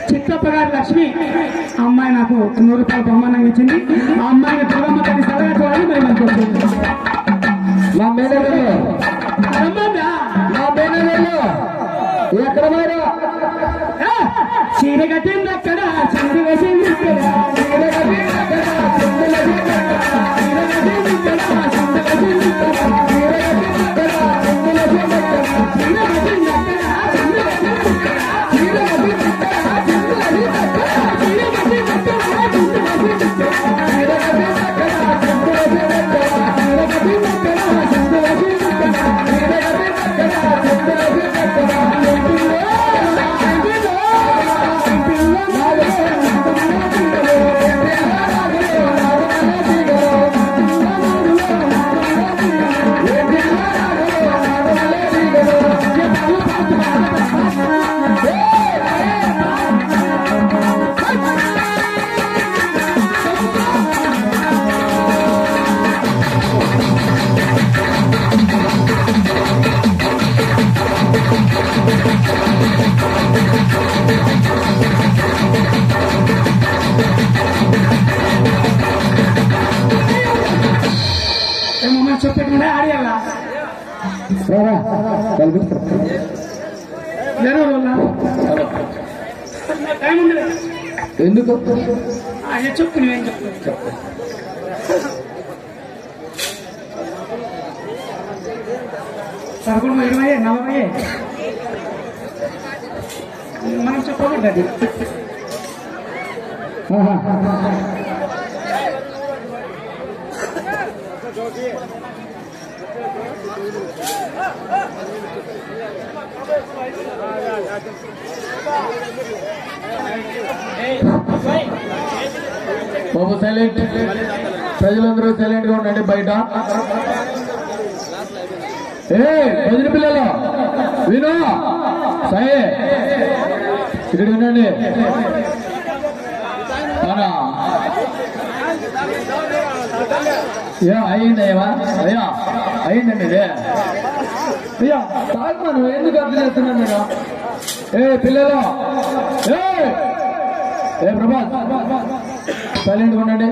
చిత్తప్పగారి లక్ష్మి అమ్మాయి నాకు 100 రూపాయలు బహుమానం ఇచ్చింది. ఆ అమ్మాయిని దుర్గమ్మ తల్లి సరగా చూడాలి మేము అనుకుంటున్నాం. మా మేనలు ఎక్కడ మారా చీర కట్టింది అక్కడ చందు వేసింది ఇక్కడ చీర కట్టింది అక్కడ చందు వేసింది అక్కడ చీర కట్టింది ఇక్కడ చందు వేసింది ఇక్కడ చీర కట్టింది అక్కడ చందు వేసింది అక్కడ చీర కట్టింది అక్కడ చందు వేసింది ఇక్కడ చీర కట్టింది అక్కడ చందు వేసింది అక్కడ చీర కట్టింది అక్కడ చందు వేసింది ఇక్కడ చీర కట్టింది అక్కడ చందు వేసింది అక్కడ చీర కట్టింది అక్కడ చందు వేసింది అక్కడ చీర కట్టింది అక్కడ చందు వేసింది అక్కడ చెప్పకుండా ఆడేయాలా ఎందుకు చెప్పు నువ్వేం చెప్పు సరుకులు 20 40 మనం చెప్పకూడదు అది. బాబు సైలెంట్, ప్రజలందరూ సైలెంట్ గా ఉండండి బయట. భజన పిల్లలు విను, సరే ఇక్కడ వినండి. అయ్యిందయ్యా, అయ్యా అయ్యిందండి ఇదే. అయ్యా తాగమా, నువ్వు ఎందుకు అర్థం చేస్తున్నావు మీరు? పిల్లలు, ప్రభాస్ సైలెంట్ ఉండండి.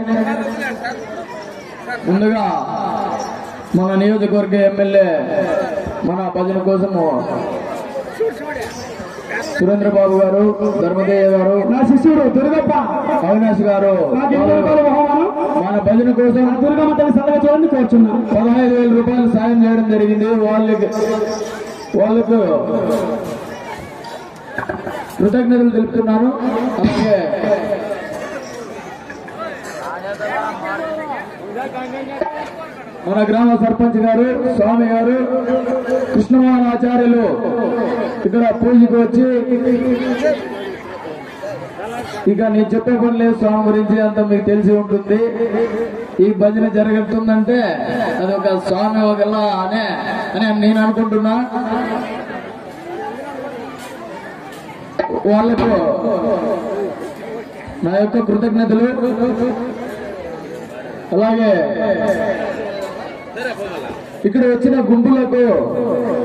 ముందుగా మన నియోజకవర్గ ఎమ్మెల్యే మన భజన కోసము సురేంద్రబాబు గారు, ధర్మదేయ గారు, నా శిష్యుడు దుర్గప్ప అవినాష్ గారు మన భజన కోసం దుర్గమ్మ తల్లి సలహా చూడండి కోరుచున్నాను. 15,000 రూపాయలు సాయం చేయడం జరిగింది. వాళ్ళకు కృతజ్ఞతలు తెలుపుతున్నాను. అలాగే మన గ్రామ సర్పంచ్ గారు, స్వామి గారు, కృష్ణమోహన్ ఆచార్యులు ఇక్కడ పూజకు వచ్చి, ఇక నేను చెప్పే పని లేదు, స్వామి గురించి అంతా మీకు తెలిసి ఉంటుంది. ఈ భజన జరుగుతుందంటే అది ఒక స్వామి ఒకలా అని నేను అనుకుంటున్నా. వాళ్లకు నా యొక్క కృతజ్ఞతలు. అలాగే ఇక్కడ వచ్చిన గుంపులకు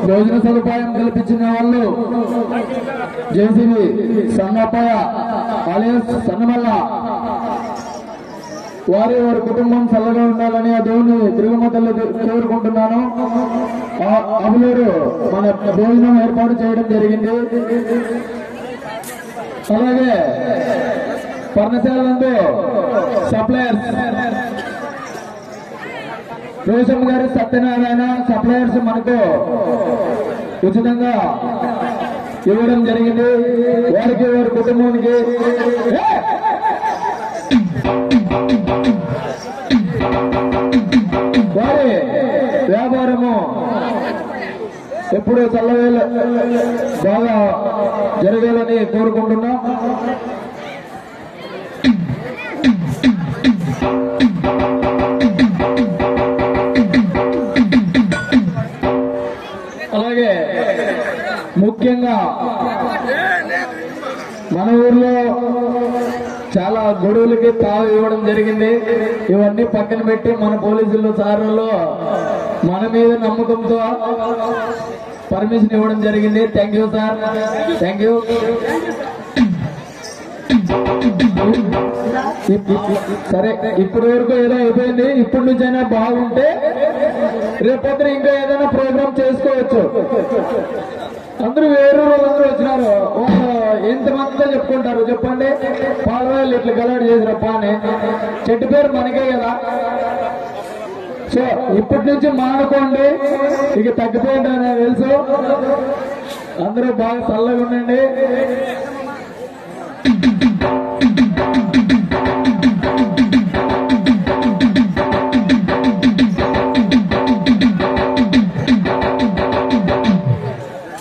భోజన సదుపాయం కల్పించిన వాళ్ళు జేసీబీ సన్నప్పయ్య ఆలియాస్ సన్నమల్ల, వారి కుటుంబం చల్లగా ఉండాలని ఆ దేవుని దుర్గమ్మ తల్లి కోరుకుంటున్నాను. అబులేరు మన భోజనం ఏర్పాటు చేయడం జరిగింది. అలాగే పర్ణశాల సప్లయర్స్ రోషమ్మ గారు, సత్యనారాయణ సప్లయర్స్ మనకు ఉచితంగా ఇవ్వడం జరిగింది. వారికి వారి కుటుంబానికి వారి వ్యాపారము ఎప్పుడు చల్లవేళ బాగా జరగాలని కోరుకుంటున్నాం. అలాగే ముఖ్యంగా మన ఊర్లో చాలా గొడవలకి తావు ఇవ్వడం జరిగింది. ఇవన్నీ పక్కన పెట్టి మన పోలీసులు సార్లు మన మీద నమ్మకంతో పర్మిషన్ ఇవ్వడం జరిగింది. Thank you sir, thank you. సరే, ఇప్పటి వరకు ఏదో అయిపోయింది. ఇప్పటి నుంచి అయినా బాగుంటే రేపొద్దున ఇంకా ఏదైనా ప్రోగ్రామ్ చేసుకోవచ్చు. అందరూ వేరే వాళ్ళందరూ వచ్చినారు, వాళ్ళు ఎంతమందితో చెప్పుకుంటారు చెప్పండి? పాలవాళ్ళు ఇట్లా గలాడు చేసినప్ప అని. చెట్టు పేరు మనకే కదా. సో ఇప్పటి నుంచి మానుకోండి, ఇక తగ్గిపోయిందని తెలుసు. అందరూ బాగా చల్లగా ఉండండి.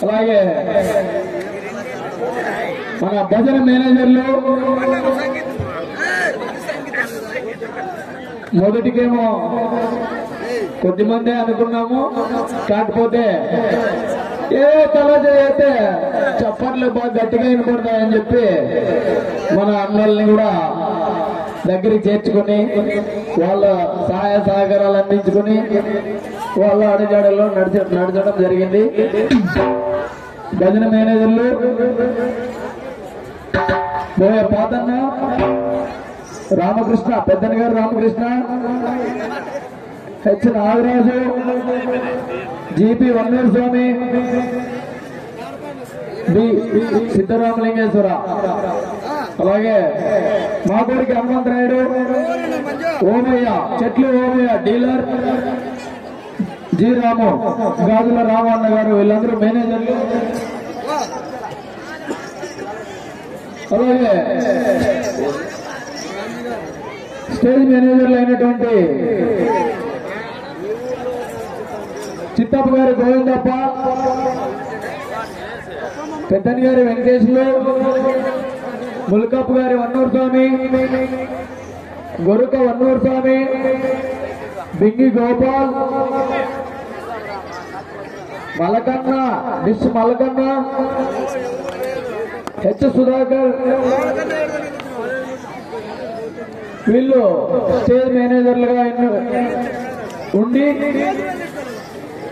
అలాగే మన భజన మేనేజర్లు మొదటికేమో కొద్దిమంది అనుకున్నాము, కాకపోతే ఏ తల చేస్తే చప్పట్లు బాగా గట్టిగా వినపడతాయని చెప్పి మన అన్నల్ని కూడా దగ్గరికి చేర్చుకుని వాళ్ళ సహాయ సహకారాలు అందించుకుని వాళ్ళ అడుగుజాడల్లో నడచడం జరిగింది. భజన మేనేజర్లు బోయ పాతన్న, రామకృష్ణ, పెద్దన్న గారు రామకృష్ణ, హెచ్ నాగరాజు, జిపి వన్నూరు స్వామి, బి సిద్ధరామలింగేశ్వర, అలాగే మాకోడికి హనుమంతరాయుడు, ఓమయ్య, చెట్లు ఓమయ్య డీలర్, జి రాము, గాజుల రామన్న గారు, వీళ్ళందరూ మేనేజర్లు. అలాగే స్టేజ్ మేనేజర్లు అయినటువంటి చిత్తప్ప గారు, గోవిందప్ప, పెద్దని గారి వెంకటేశ్వరు, ముల్కప్పు గారి వన్నూరు స్వామి, గొరుక వన్నూరు స్వామి, బింగి గోపాల్, మలకన్న డిస్ మలకన్న, హెచ్ సుధాకర్, వీళ్ళు స్టేజ్ మేనేజర్లుగా ఉండి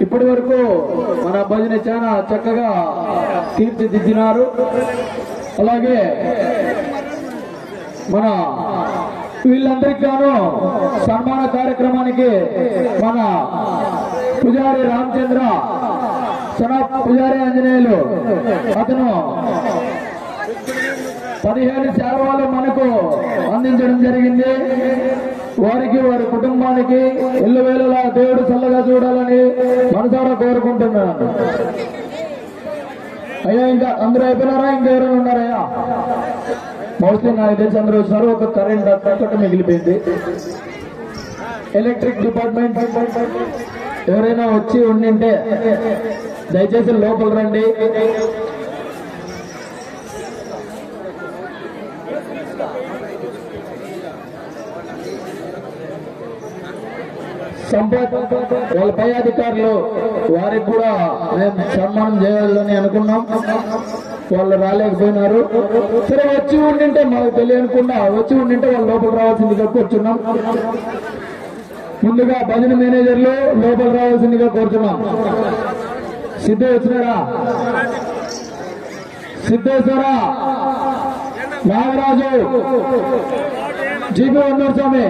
ఇప్పటి వరకు మన భజన చాలా చక్కగా తీర్చిదిద్దినారు. అలాగే మన వీళ్ళందరికీ గాను సన్మాన కార్యక్రమానికి మన పుజారి రామచంద్ర పుజారి ఆంజనేయులు అతను 15 సేవలు మనకు అందించడం జరిగింది. వారికి వారి కుటుంబానికి ఇల్లు వేళలా దేవుడు చల్లగా చూడాలని మనసారా కోరుకుంటున్నాను. అయ్యా ఇంకా అందరూ అయిపోయినారా? ఇంకెవరైనా ఉన్నారయ్యా? మోస్ట్లీ నాకు తెలిసి అందరూ వచ్చినారు. ఒక కరెంట్ ఒక్కటి మిగిలిపోయింది. ఎలక్ట్రిక్ డిపార్ట్మెంట్ ఎవరైనా వచ్చి ఉండింటే దయచేసి లోపల రండి. సంపత్ వాళ్ళ పై అధికారులు వారికి కూడా మేము సన్మానం చేయాలని అనుకున్నాం. వాళ్ళు రాలేకపోయినారు. సరే వచ్చి ఉండింటే మాకు తెలియకుండా వచ్చి ఉండింటే వాళ్ళు లోపల రావాల్సిందిగా కూర్చున్నాం. ముందుగా భజన మేనేజర్లు లోపల రావాల్సిందిగా కోరుతున్నాం. సిద్ధు వచ్చినారా? సిద్ధేశ్వర, నాగరాజు, జీబీ వన్నూరు స్వామి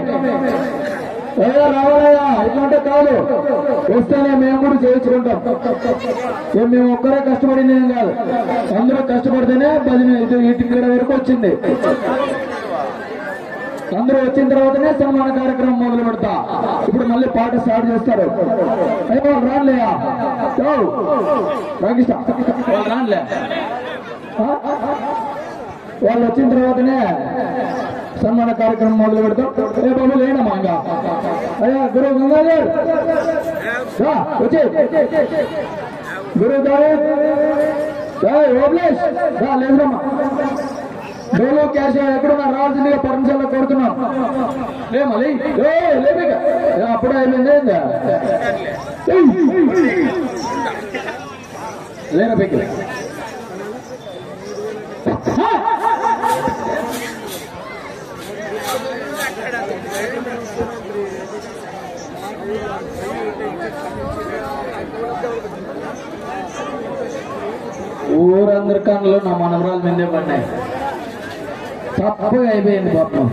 ఏదో రావాలయ్యా. ఇట్లాంటే కాదు, వస్తేనే మేము కూడా చేయించుకుంటాం. మేము ఒక్కరే కష్టపడింది ఏం కాదు, అందరూ కష్టపడితేనే భజన ఇక్కడ వరకు వచ్చింది. అందరూ వచ్చిన తర్వాతనే సన్మాన కార్యక్రమం మొదలు పెడతా. ఇప్పుడు మళ్ళీ పాట స్టార్ట్ చేస్తారు. అయ్యో రానులేయా రాకిష్ట రానులే. వాళ్ళు వచ్చిన తర్వాతనే సన్మాన కార్యక్రమం మొదలు పెడతాం. ఏ బాబు లేనమ్మా ఇంకా. అయ్యా గురు గంగాధర్ వచ్చే, గురు దావేద్ ఓబ్లేష్ లేదమ్మా. డోలో క్యాష్ ఎక్కడున్నా రావాల్సిందిగా పర్మిషన్లో కోరుతున్నాం. మళ్ళీ లేక అప్పుడే అయిపోయింది. లేనా పైకి ఊరందరి కన్నులు నా మనవరాలు నిండే పడినాయి. తప్పగా అయిపోయింది పాపం.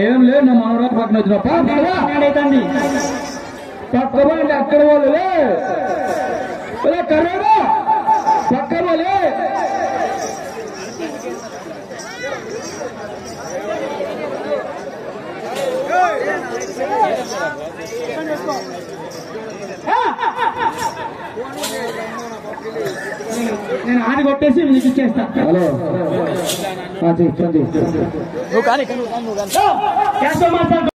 ఏం లేదు, నా మనవరాలు పక్కన వచ్చిన పక్కపోయింది. అక్కడ వాళ్ళే కర్రోడా పక్క వాళ్ళే. నేను ఆడి కొట్టేసి నీకు ఇచ్చేస్తా. హలో చెప్పండి.